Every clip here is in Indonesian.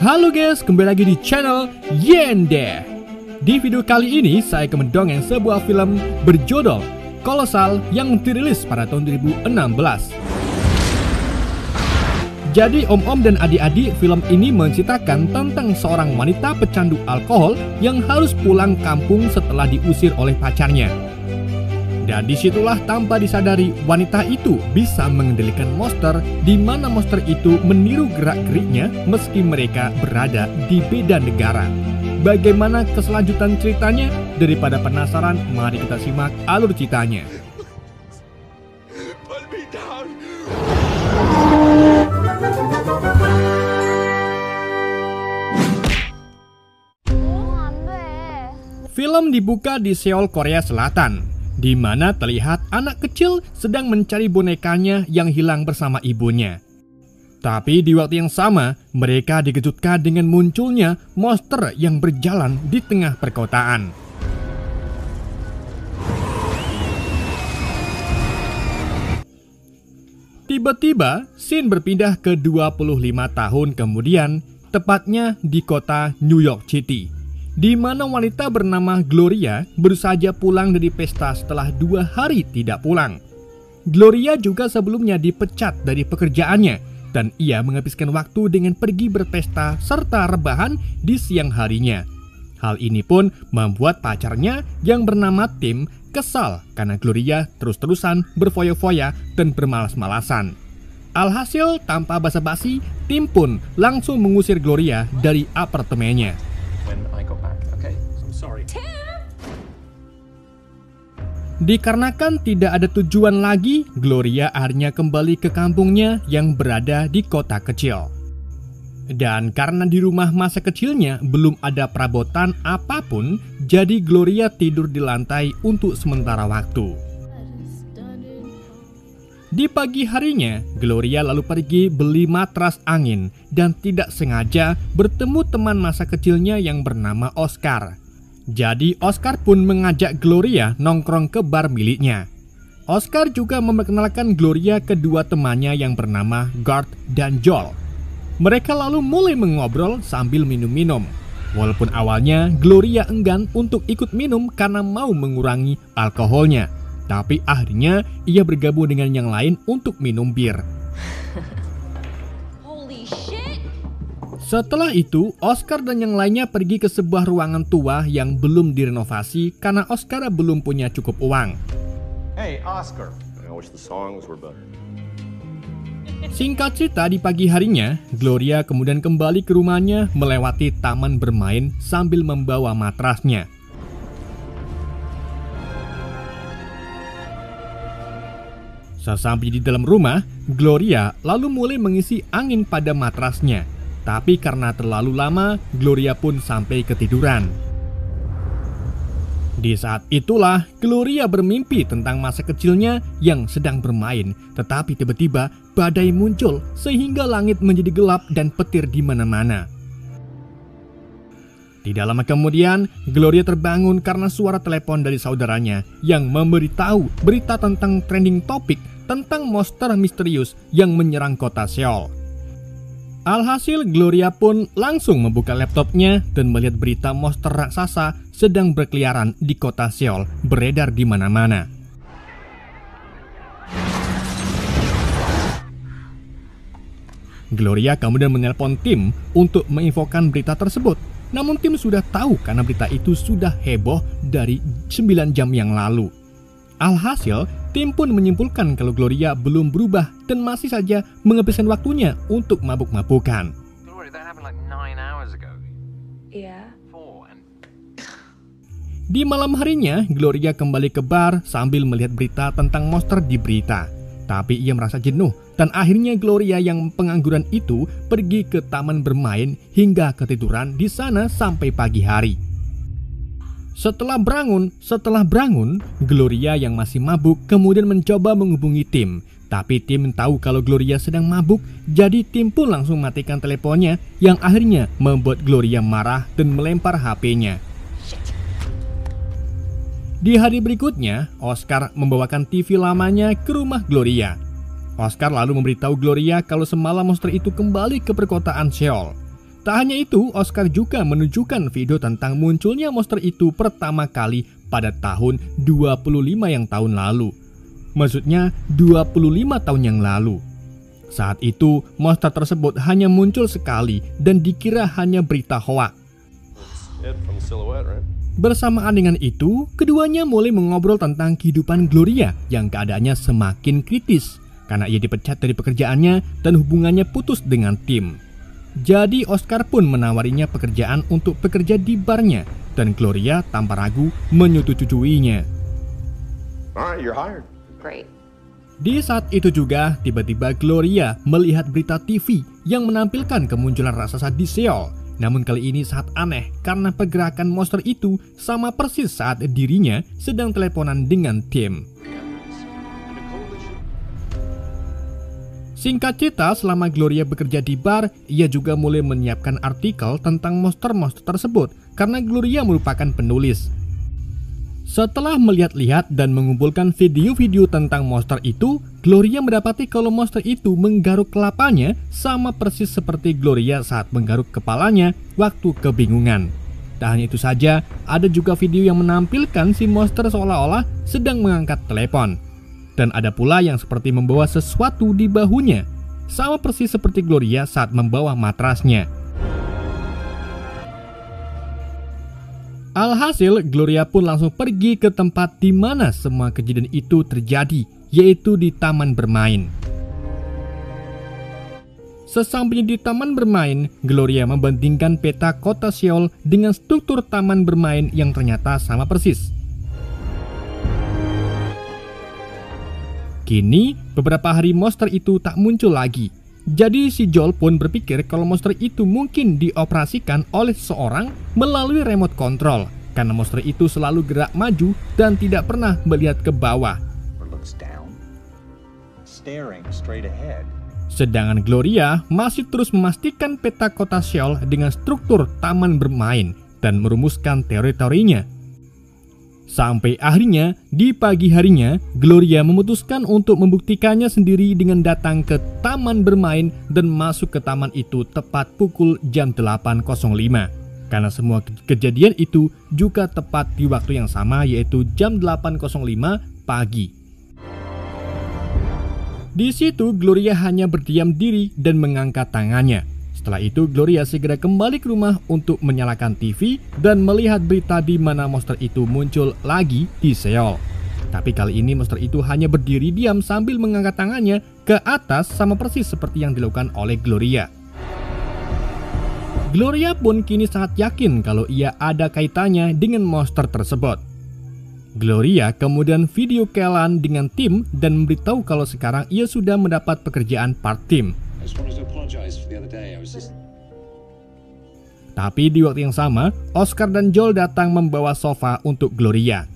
Halo guys, kembali lagi di channel Yende. Di video kali ini saya akan mendongeng sebuah film berjudul Kolosal yang dirilis pada tahun 2016. Jadi om-om dan adik-adik, film ini menceritakan tentang seorang wanita pecandu alkohol yang harus pulang kampung setelah diusir oleh pacarnya. Dan disitulah tanpa disadari wanita itu bisa mengendalikan monster, di mana monster itu meniru gerak-geriknya meski mereka berada di beda negara. Bagaimana keselanjutan ceritanya? Daripada penasaran, mari kita simak alur ceritanya. Film dibuka di Seoul, Korea Selatan, di mana terlihat anak kecil sedang mencari bonekanya yang hilang bersama ibunya. Tapi di waktu yang sama, mereka dikejutkan dengan munculnya monster yang berjalan di tengah perkotaan. Tiba-tiba, scene berpindah ke 25 tahun kemudian, tepatnya di kota New York City, di mana wanita bernama Gloria baru saja pulang dari pesta setelah 2 hari tidak pulang. Gloria juga sebelumnya dipecat dari pekerjaannya dan ia menghabiskan waktu dengan pergi berpesta serta rebahan di siang harinya. Hal ini pun membuat pacarnya yang bernama Tim kesal karena Gloria terus-terusan berfoya-foya dan bermalas-malasan. Alhasil tanpa basa-basi, Tim pun langsung mengusir Gloria dari apartemennya. Dikarenakan tidak ada tujuan lagi, Gloria akhirnya kembali ke kampungnya yang berada di kota kecil. Dan karena di rumah masa kecilnya belum ada perabotan apapun, jadi Gloria tidur di lantai untuk sementara waktu. Di pagi harinya, Gloria lalu pergi beli matras angin dan tidak sengaja bertemu teman masa kecilnya yang bernama Oscar. Jadi Oscar pun mengajak Gloria nongkrong ke bar miliknya. Oscar juga memperkenalkan Gloria kedua temannya yang bernama Garth dan Joel. Mereka lalu mulai mengobrol sambil minum-minum. Walaupun awalnya Gloria enggan untuk ikut minum karena mau mengurangi alkoholnya, tapi akhirnya ia bergabung dengan yang lain untuk minum bir. Setelah itu, Oscar dan yang lainnya pergi ke sebuah ruangan tua yang belum direnovasi karena Oscar belum punya cukup uang. Hey, Oscar. I wish the songs were better. Singkat cerita, di pagi harinya, Gloria kemudian kembali ke rumahnya melewati taman bermain sambil membawa matrasnya. Sesampai di dalam rumah, Gloria lalu mulai mengisi angin pada matrasnya. Tapi karena terlalu lama, Gloria pun sampai ketiduran. Di saat itulah, Gloria bermimpi tentang masa kecilnya yang sedang bermain. Tetapi tiba-tiba badai muncul sehingga langit menjadi gelap dan petir di mana-mana. Tidak lama kemudian, Gloria terbangun karena suara telepon dari saudaranya yang memberitahu berita tentang trending topik tentang monster misterius yang menyerang kota Seoul. Alhasil, Gloria pun langsung membuka laptopnya dan melihat berita monster raksasa sedang berkeliaran di kota Seoul beredar di mana-mana. Gloria kemudian menelpon Tim untuk menginfokan berita tersebut. Namun Tim sudah tahu karena berita itu sudah heboh dari 9 jam yang lalu. Alhasil, Tim pun menyimpulkan kalau Gloria belum berubah dan masih saja menghabiskan waktunya untuk mabuk-mabukan. Di malam harinya, Gloria kembali ke bar sambil melihat berita tentang monster di berita. Tapi ia merasa jenuh dan akhirnya Gloria yang pengangguran itu pergi ke taman bermain hingga ketiduran di sana sampai pagi hari. Setelah berangun, Gloria yang masih mabuk kemudian mencoba menghubungi Tim. Tapi Tim tahu kalau Gloria sedang mabuk, jadi Tim pun langsung matikan teleponnya yang akhirnya membuat Gloria marah dan melempar HP-nya. Di hari berikutnya, Oscar membawakan TV lamanya ke rumah Gloria. Oscar lalu memberitahu Gloria kalau semalam monster itu kembali ke perkotaan Seoul. Tak hanya itu, Oscar juga menunjukkan video tentang munculnya monster itu pertama kali pada tahun 25 yang tahun lalu. Maksudnya 25 tahun yang lalu. Saat itu, monster tersebut hanya muncul sekali dan dikira hanya berita hoak. Bersamaan dengan itu, keduanya mulai mengobrol tentang kehidupan Gloria yang keadaannya semakin kritis karena ia dipecat dari pekerjaannya dan hubungannya putus dengan Tim. Jadi Oscar pun menawarinya pekerjaan untuk bekerja di barnya dan Gloria tanpa ragu menyetujuinya. Alright, you're hired. Great. Di saat itu juga, tiba-tiba Gloria melihat berita TV yang menampilkan kemunculan raksasa di Seoul. Namun kali ini sangat aneh karena pergerakan monster itu sama persis saat dirinya sedang teleponan dengan Tim. Singkat cerita, selama Gloria bekerja di bar, ia juga mulai menyiapkan artikel tentang monster-monster tersebut karena Gloria merupakan penulis. Setelah melihat-lihat dan mengumpulkan video-video tentang monster itu, Gloria mendapati kalau monster itu menggaruk kelapanya sama persis seperti Gloria saat menggaruk kepalanya waktu kebingungan. Tak hanya itu saja, ada juga video yang menampilkan si monster seolah-olah sedang mengangkat telepon. Dan ada pula yang seperti membawa sesuatu di bahunya, sama persis seperti Gloria saat membawa matrasnya. Alhasil, Gloria pun langsung pergi ke tempat di mana semua kejadian itu terjadi, yaitu di taman bermain. Sesampainya di taman bermain, Gloria membandingkan peta kota Seoul dengan struktur taman bermain yang ternyata sama persis. Kini, beberapa hari monster itu tak muncul lagi. Jadi si Joel pun berpikir kalau monster itu mungkin dioperasikan oleh seseorang melalui remote control, karena monster itu selalu gerak maju dan tidak pernah melihat ke bawah. Sedangkan Gloria masih terus memastikan peta kota Seoul dengan struktur taman bermain dan merumuskan teori-teorinya. Sampai akhirnya, di pagi harinya, Gloria memutuskan untuk membuktikannya sendiri dengan datang ke taman bermain dan masuk ke taman itu tepat pukul jam 8.05. Karena semua kejadian itu juga tepat di waktu yang sama, yaitu jam 8.05 pagi. Di situ, Gloria hanya berdiam diri dan mengangkat tangannya. Setelah itu, Gloria segera kembali ke rumah untuk menyalakan TV dan melihat berita di mana monster itu muncul lagi di Seoul. Tapi kali ini monster itu hanya berdiri diam sambil mengangkat tangannya ke atas sama persis seperti yang dilakukan oleh Gloria. Gloria pun kini sangat yakin kalau ia ada kaitannya dengan monster tersebut. Gloria kemudian video callan dengan Tim dan memberitahu kalau sekarang ia sudah mendapat pekerjaan part-time. Tapi di waktu yang sama, Oscar dan Joel datang membawa sofa untuk Gloria.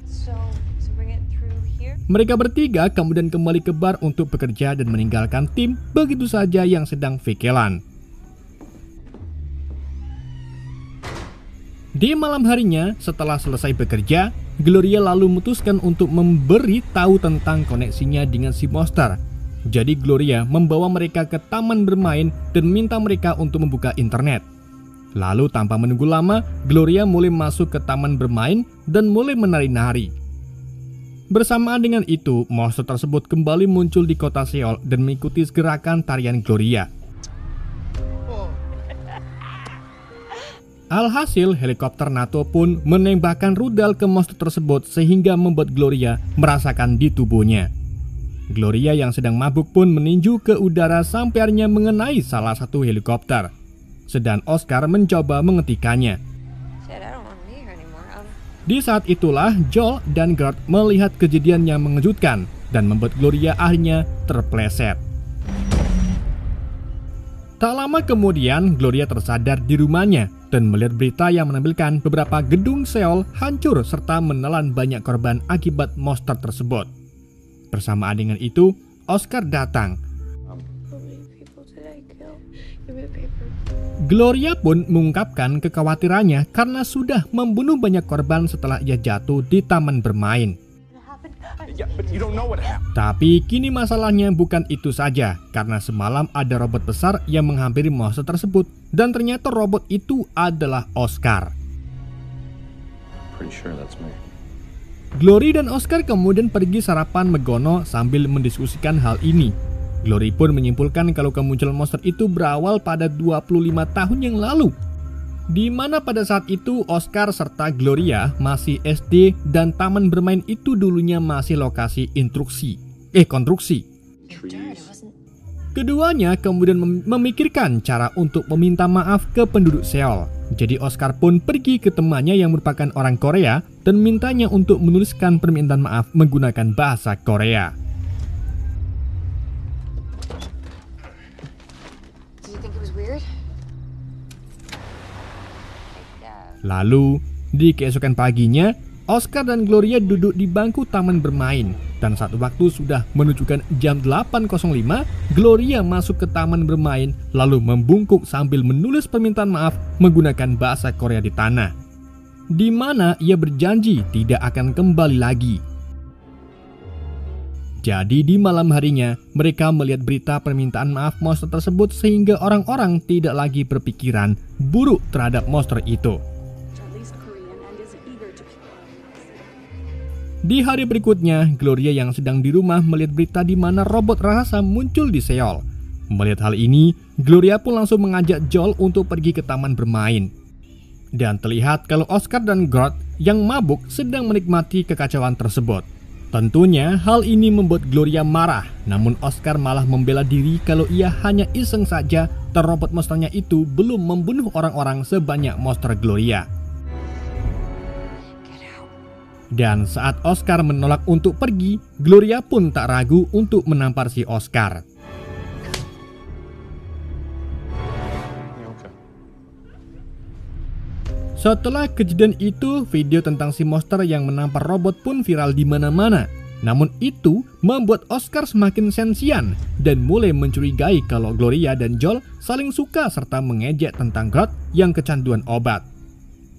Mereka bertiga kemudian kembali ke bar untuk bekerja dan meninggalkan Tim begitu saja yang sedang vikelan. Di malam harinya, setelah selesai bekerja, Gloria lalu memutuskan untuk memberi tahu tentang koneksinya dengan si monster. Jadi Gloria membawa mereka ke taman bermain dan minta mereka untuk membuka internet. Lalu tanpa menunggu lama, Gloria mulai masuk ke taman bermain dan mulai menari-nari. Bersamaan dengan itu, monster tersebut kembali muncul di kota Seoul dan mengikuti gerakan tarian Gloria. Alhasil, helikopter NATO pun menembakkan rudal ke monster tersebut sehingga membuat Gloria merasakan di tubuhnya. Gloria yang sedang mabuk pun meninju ke udara sampai akhirnya mengenai salah satu helikopter. Sedang Oscar mencoba menghentikannya. Di saat itulah Joel dan Gert melihat kejadian yang mengejutkan dan membuat Gloria akhirnya terpleset. Tak lama kemudian, Gloria tersadar di rumahnya dan melihat berita yang menampilkan beberapa gedung Seoul hancur serta menelan banyak korban akibat monster tersebut. Bersamaan dengan itu, Oscar datang. Gloria pun mengungkapkan kekhawatirannya karena sudah membunuh banyak korban setelah ia jatuh di taman bermain. Tapi kini masalahnya bukan itu saja, karena semalam ada robot besar yang menghampiri monster tersebut dan ternyata robot itu adalah Oscar. Pretty sure that's me. Glory dan Oscar kemudian pergi sarapan megono sambil mendiskusikan hal ini. Glory pun menyimpulkan kalau kemunculan monster itu berawal pada 25 tahun yang lalu, di mana pada saat itu Oscar serta Gloria masih SD dan taman bermain itu dulunya masih lokasi konstruksi. Keduanya kemudian memikirkan cara untuk meminta maaf ke penduduk Seoul. Jadi Oscar pun pergi ke temannya yang merupakan orang Korea dan mintanya untuk menuliskan permintaan maaf menggunakan bahasa Korea. Lalu, di keesokan paginya, Oscar dan Gloria duduk di bangku taman bermain. Dan saat waktu sudah menunjukkan jam 8.05, Gloria masuk ke taman bermain lalu membungkuk sambil menulis permintaan maaf menggunakan bahasa Korea di tanah, di mana ia berjanji tidak akan kembali lagi. Jadi di malam harinya, mereka melihat berita permintaan maaf monster tersebut sehingga orang-orang tidak lagi berpikiran buruk terhadap monster itu. Di hari berikutnya, Gloria yang sedang di rumah melihat berita di mana robot raksasa muncul di Seoul. Melihat hal ini, Gloria pun langsung mengajak Joel untuk pergi ke taman bermain. Dan terlihat kalau Oscar dan Grodd yang mabuk sedang menikmati kekacauan tersebut. Tentunya hal ini membuat Gloria marah, namun Oscar malah membela diri kalau ia hanya iseng saja dan robot monsternya itu belum membunuh orang-orang sebanyak monster Gloria. Dan saat Oscar menolak untuk pergi, Gloria pun tak ragu untuk menampar si Oscar. Setelah kejadian itu, video tentang si monster yang menampar robot pun viral di mana-mana. Namun itu membuat Oscar semakin sensian dan mulai mencurigai kalau Gloria dan Joel saling suka serta mengejek tentang Grodd yang kecanduan obat.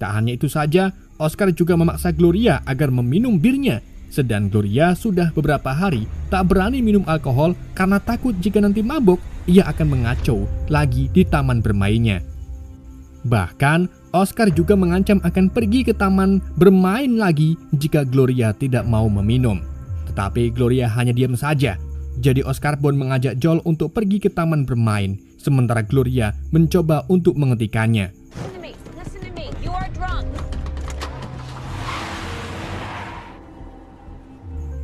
Tak hanya itu saja, Oscar juga memaksa Gloria agar meminum birnya, sedang Gloria sudah beberapa hari tak berani minum alkohol karena takut jika nanti mabuk, ia akan mengacau lagi di taman bermainnya. Bahkan, Oscar juga mengancam akan pergi ke taman bermain lagi jika Gloria tidak mau meminum. Tetapi Gloria hanya diam saja. Jadi Oscar pun mengajak Joel untuk pergi ke taman bermain, sementara Gloria mencoba untuk menghentikannya.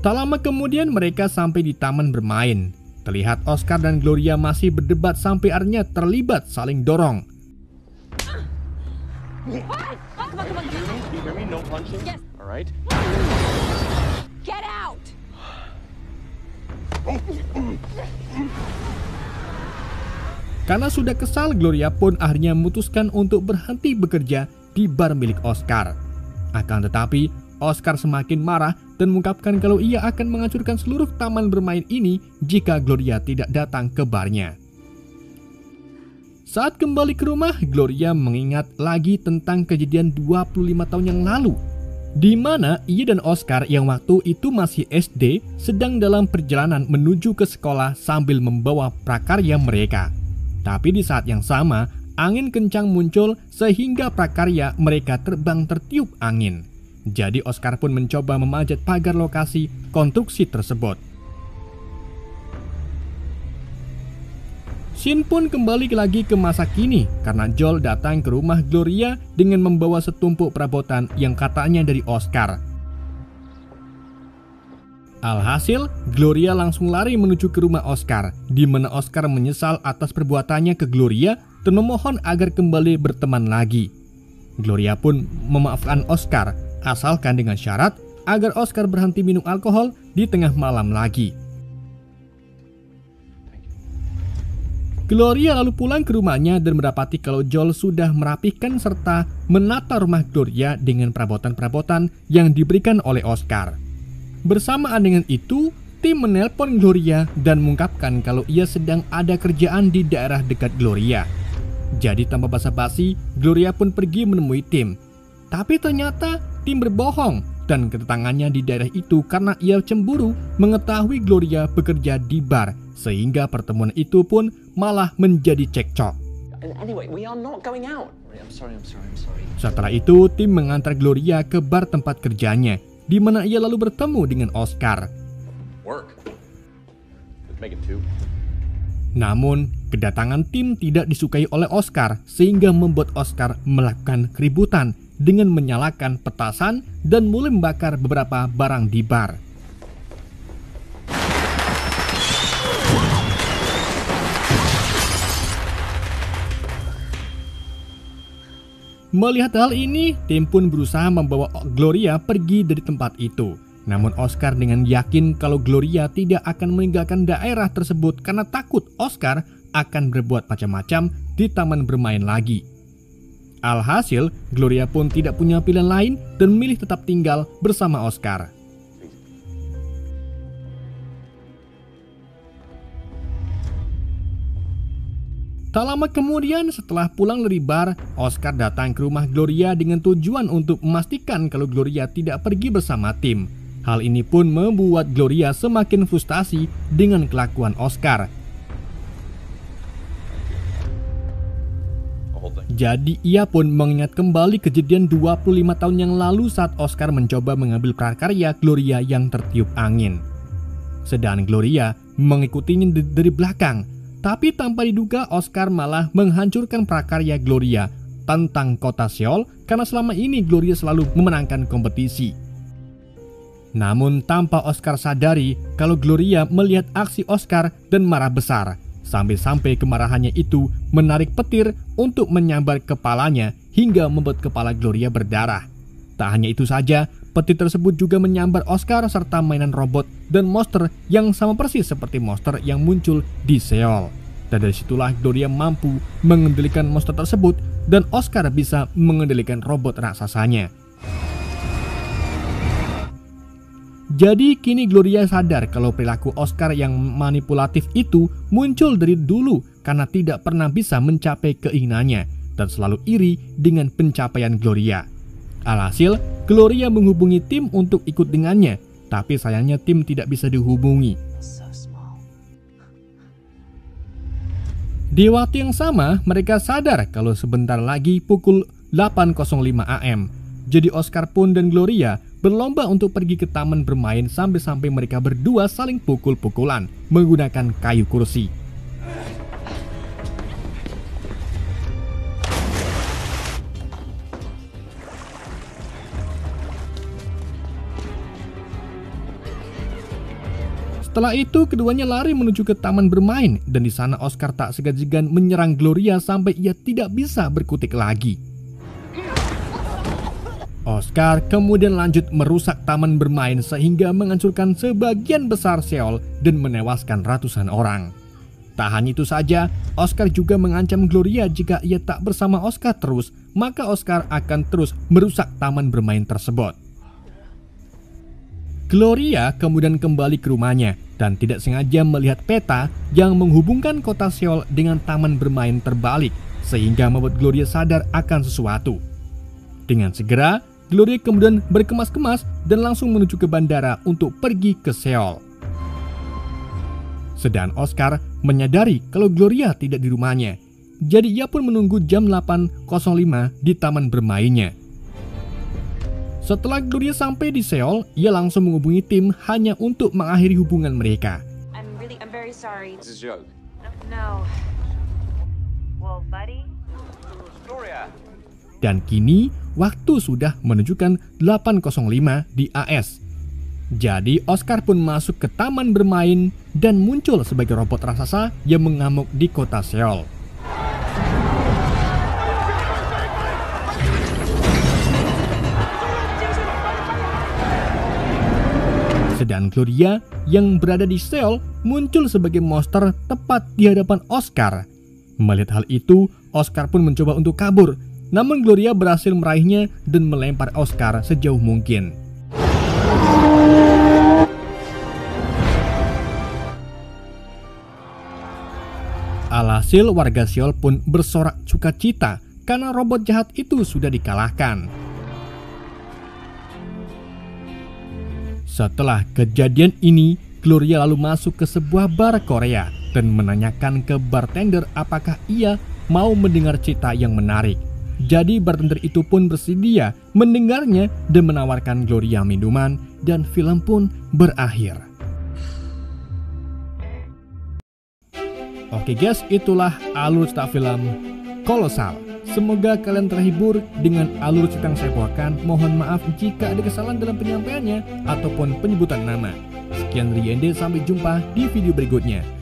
Tak lama kemudian mereka sampai di taman bermain. Terlihat Oscar dan Gloria masih berdebat sampai akhirnya terlibat saling dorong. Karena sudah kesal, Gloria pun akhirnya memutuskan untuk berhenti bekerja di bar milik Oscar. Akan tetapi, Oscar semakin marah dan mengungkapkan kalau ia akan menghancurkan seluruh taman bermain ini jika Gloria tidak datang ke barnya. Saat kembali ke rumah, Gloria mengingat lagi tentang kejadian 25 tahun yang lalu, di mana ia dan Oscar yang waktu itu masih SD sedang dalam perjalanan menuju ke sekolah sambil membawa prakarya mereka. Tapi di saat yang sama, angin kencang muncul sehingga prakarya mereka terbang tertiup angin. Jadi Oscar pun mencoba memanjat pagar lokasi konstruksi tersebut. Scene pun kembali lagi ke masa kini karena Joel datang ke rumah Gloria dengan membawa setumpuk perabotan yang katanya dari Oscar. Alhasil, Gloria langsung lari menuju ke rumah Oscar, di mana Oscar menyesal atas perbuatannya ke Gloria dan memohon agar kembali berteman lagi. Gloria pun memaafkan Oscar, asalkan dengan syarat agar Oscar berhenti minum alkohol di tengah malam lagi. Gloria lalu pulang ke rumahnya dan mendapati kalau Joel sudah merapihkan serta menata rumah Gloria dengan perabotan-perabotan yang diberikan oleh Oscar. Bersamaan dengan itu, tim menelpon Gloria dan mengungkapkan kalau ia sedang ada kerjaan di daerah dekat Gloria. Jadi tanpa basa-basi, Gloria pun pergi menemui tim. Tapi ternyata tim berbohong dan kedatangannya di daerah itu karena ia cemburu mengetahui Gloria bekerja di bar, sehingga pertemuan itu pun malah menjadi cekcok. Anyway, we are not going out. I'm sorry. Setelah itu, tim mengantar Gloria ke bar tempat kerjanya, di mana ia lalu bertemu dengan Oscar. Work. Let's make it 2. Namun, kedatangan tim tidak disukai oleh Oscar, sehingga membuat Oscar melakukan keributan dengan menyalakan petasan dan mulai membakar beberapa barang di bar. Melihat hal ini, tim pun berusaha membawa Gloria pergi dari tempat itu. Namun Oscar dengan yakin kalau Gloria tidak akan meninggalkan daerah tersebut karena takut Oscar akan berbuat macam-macam di taman bermain lagi. Alhasil, Gloria pun tidak punya pilihan lain dan memilih tetap tinggal bersama Oscar. Tak lama kemudian setelah pulang dari bar, Oscar datang ke rumah Gloria dengan tujuan untuk memastikan kalau Gloria tidak pergi bersama tim. Hal ini pun membuat Gloria semakin frustasi dengan kelakuan Oscar. Jadi ia pun mengingat kembali kejadian 25 tahun yang lalu saat Oscar mencoba mengambil prakarya Gloria yang tertiup angin. Sedang Gloria mengikutinya dari belakang. Tapi tanpa diduga, Oscar malah menghancurkan prakarya Gloria tentang kota Seoul karena selama ini Gloria selalu memenangkan kompetisi. Namun tanpa Oscar sadari kalau Gloria melihat aksi Oscar dan marah besar, sampai-sampai kemarahannya itu menarik petir untuk menyambar kepalanya hingga membuat kepala Gloria berdarah. Tak hanya itu saja, petir tersebut juga menyambar Oscar serta mainan robot dan monster yang sama persis seperti monster yang muncul di Seoul. Dan dari situlah Gloria mampu mengendalikan monster tersebut dan Oscar bisa mengendalikan robot raksasanya. Jadi kini Gloria sadar kalau perilaku Oscar yang manipulatif itu muncul dari dulu karena tidak pernah bisa mencapai keinginannya dan selalu iri dengan pencapaian Gloria. Alhasil, Gloria menghubungi tim untuk ikut dengannya, tapi sayangnya tim tidak bisa dihubungi. Di waktu yang sama, mereka sadar kalau sebentar lagi pukul 8.05 AM. Jadi Oscar pun dan Gloria berlomba untuk pergi ke taman bermain sampai-sampai mereka berdua saling pukul-pukulan menggunakan kayu kursi. Setelah itu, keduanya lari menuju ke taman bermain dan di sana Oscar tak segan-segan menyerang Gloria sampai ia tidak bisa berkutik lagi. Oscar kemudian lanjut merusak taman bermain sehingga menghancurkan sebagian besar Seoul dan menewaskan ratusan orang. Tak hanya itu saja, Oscar juga mengancam Gloria jika ia tak bersama Oscar terus, maka Oscar akan terus merusak taman bermain tersebut. Gloria kemudian kembali ke rumahnya dan tidak sengaja melihat peta yang menghubungkan kota Seoul dengan taman bermain terbalik sehingga membuat Gloria sadar akan sesuatu. Dengan segera, Gloria kemudian berkemas-kemas dan langsung menuju ke bandara untuk pergi ke Seoul. Sedang Oscar menyadari kalau Gloria tidak di rumahnya, jadi ia pun menunggu jam 8.05 di taman bermainnya. Setelah Gloria sampai di Seoul, ia langsung menghubungi tim hanya untuk mengakhiri hubungan mereka. I'm very sorry. This is a joke. No. Well, buddy. Gloria. Dan kini, waktu sudah menunjukkan 8.05 di AS. Jadi Oscar pun masuk ke taman bermain dan muncul sebagai robot raksasa yang mengamuk di kota Seoul. Sedang Gloria yang berada di Seoul muncul sebagai monster tepat di hadapan Oscar. Melihat hal itu, Oscar pun mencoba untuk kabur. Namun Gloria berhasil meraihnya dan melempar Oscar sejauh mungkin. Alhasil warga Seoul pun bersorak sukacita karena robot jahat itu sudah dikalahkan. Setelah kejadian ini, Gloria lalu masuk ke sebuah bar Korea dan menanyakan ke bartender apakah ia mau mendengar cerita yang menarik. Jadi bartender itu pun bersedia mendengarnya dan menawarkan Gloria minuman, dan film pun berakhir. Oke guys, itulah alur cerita film Kolosal. Semoga kalian terhibur dengan alur cerita yang saya bawakan. Mohon maaf jika ada kesalahan dalam penyampaiannya ataupun penyebutan nama. Sekian dari Ende, sampai jumpa di video berikutnya.